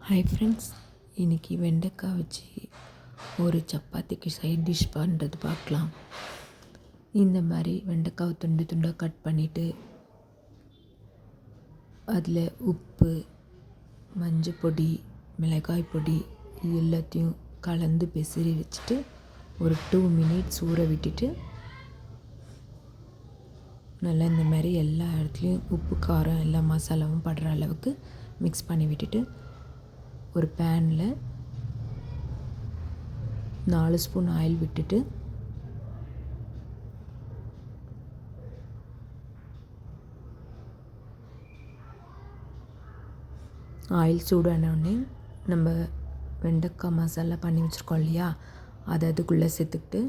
Hi friends, இன்றைக்கி வெண்டைக்காய் வச்சு ஒரு சப்பாத்திக்கு சைட் டிஷ் பண்ணுறது பார்க்கலாம். இந்த மாதிரி வெண்டைக்காவை துண்டு துண்டாக கட் பண்ணிவிட்டு அதில் உப்பு, மஞ்சள் பொடி, மிளகாய் பொடி எல்லாத்தையும் கலந்து பெசரி வச்சுட்டு ஒரு 2 மினிட்ஸ் ஊற விட்டுட்டு நல்லா இந்த மாதிரி எல்லா இடத்துலையும் உப்பு, காரம் எல்லா மசாலாவும் படுற அளவுக்கு மிக்ஸ் பண்ணி விட்டுட்டு ஒரு பேனில் 4 ஸ்பூன் ஆயில் விட்டுட்டு ஆயில் சூடானோடனே நம்ம வெண்டைக்காய் மசாலா பண்ணி வச்சுருக்கோம் இல்லையா, அதை அதுக்குள்ளே சேர்த்துக்கிட்டு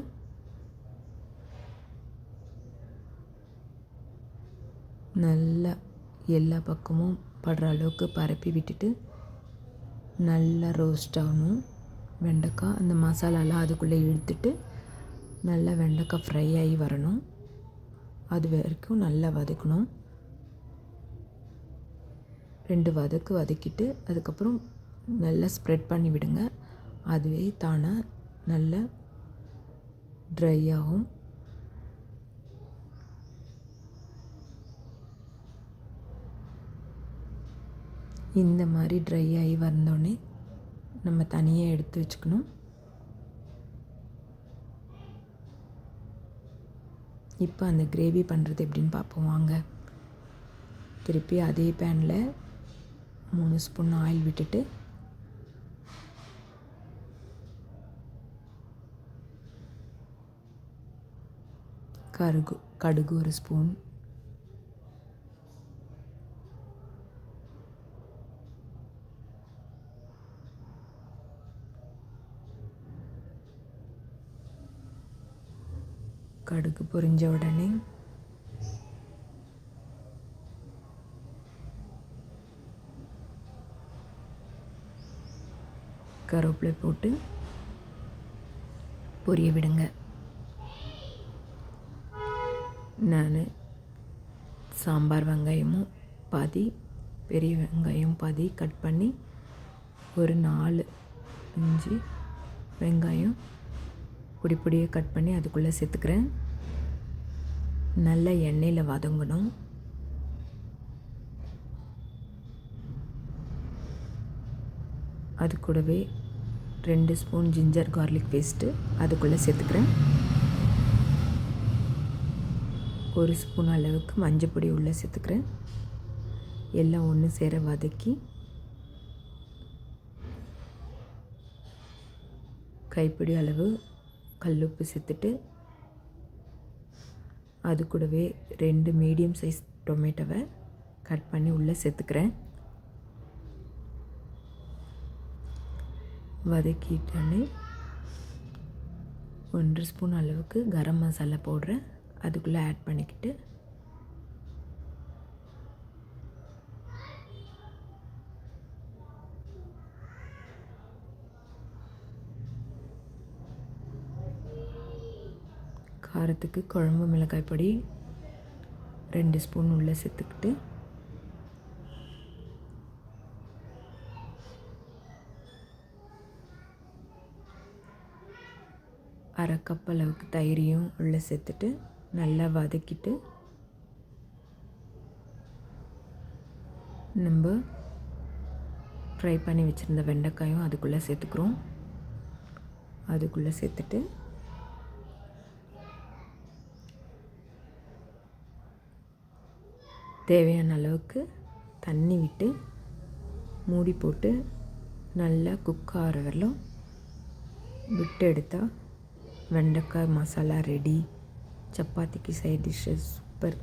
நல்லா எல்லா பக்கமும் படுற அளவுக்கு பரப்பி விட்டுட்டு நல்லா ரோஸ்ட் ஆகணும் வெண்டைக்காய். அந்த மசாலாலாம் அதுக்குள்ளே இழுத்துட்டு நல்லா வெண்டைக்காய் ஃப்ரை ஆகி வரணும். அது வரைக்கும் நல்லா வதக்கணும். 2 வதக்கிட்டு அதுக்கப்புறம் நல்லா ஸ்ப்ரெட் பண்ணி விடுங்க. அதுவே தானாக நல்லா ட்ரை ஆகும். இந்த மாதிரி ட்ரை ஆகி வந்தோடனே நம்ம தனியாக எடுத்து வச்சுக்கணும். இப்போ அந்த கிரேவி பண்ணுறது எப்படின்னு பார்ப்போம் வாங்க. திருப்பி அதே பேனில் 3 ஸ்பூன் ஆயில் விட்டுட்டு கடுகு 1 ஸ்பூன், கடுகு பொரிஞ்ச உடனே கருவேப்பிலை போட்டு பொரிய விடுங்க. நான் சாம்பார் வெங்காயமும் பாதி, பெரிய வெங்காயம் பாதி கட் பண்ணி ஒரு 4-5 வெங்காயம் பொடியாக கட் பண்ணி அதுக்குள்ளே சேர்த்துக்கிறேன். நல்லா எண்ணெயில் வதங்கணும். அது கூடவே 2 ஸ்பூன் ஜிஞ்சர் கார்லிக் பேஸ்ட்டு அதுக்குள்ளே சேர்த்துக்கிறேன். 1 ஸ்பூன் அளவுக்கு மஞ்சள் பொடி உள்ளே சேர்த்துக்கிறேன். எல்லாம் ஒன்று சேர வதக்கி கைப்பிடி அளவு கல்லுப்பு சேர்த்துட்டு அது கூடவே 2 மீடியம் சைஸ் டொமேட்டோவை கட் பண்ணி உள்ளே சேர்த்துக்கிறேன். வதக்கிட்டோன்னே 1 ஸ்பூன் அளவுக்கு கரம் மசாலா பவுடரை அதுக்குள்ளே ஆட் பண்ணிக்கிட்டு காரத்துக்கு குழம்பு மிளகாய் பொடி 2 ஸ்பூன் உள்ளே சேர்த்துக்கிட்டு அரை கப் அளவுக்கு தயிரையும் உள்ளே சேர்த்துட்டு நல்லா வதக்கிட்டு நம்ம ஃப்ரை பண்ணி வச்சுருந்த வெண்டைக்காயும் அதுக்குள்ளே சேர்த்துக்கிறோம். அதுக்குள்ளே சேர்த்துட்டு தேவையான அளவுக்கு தண்ணி விட்டு மூடி போட்டு நல்லா குக் ஆகிற வரலும் விட்டு எடுத்தால் வெண்டைக்காய் மசாலா ரெடி. சப்பாத்திக்கு சைட் டிஷ்ஷஸ் சூப்பர்.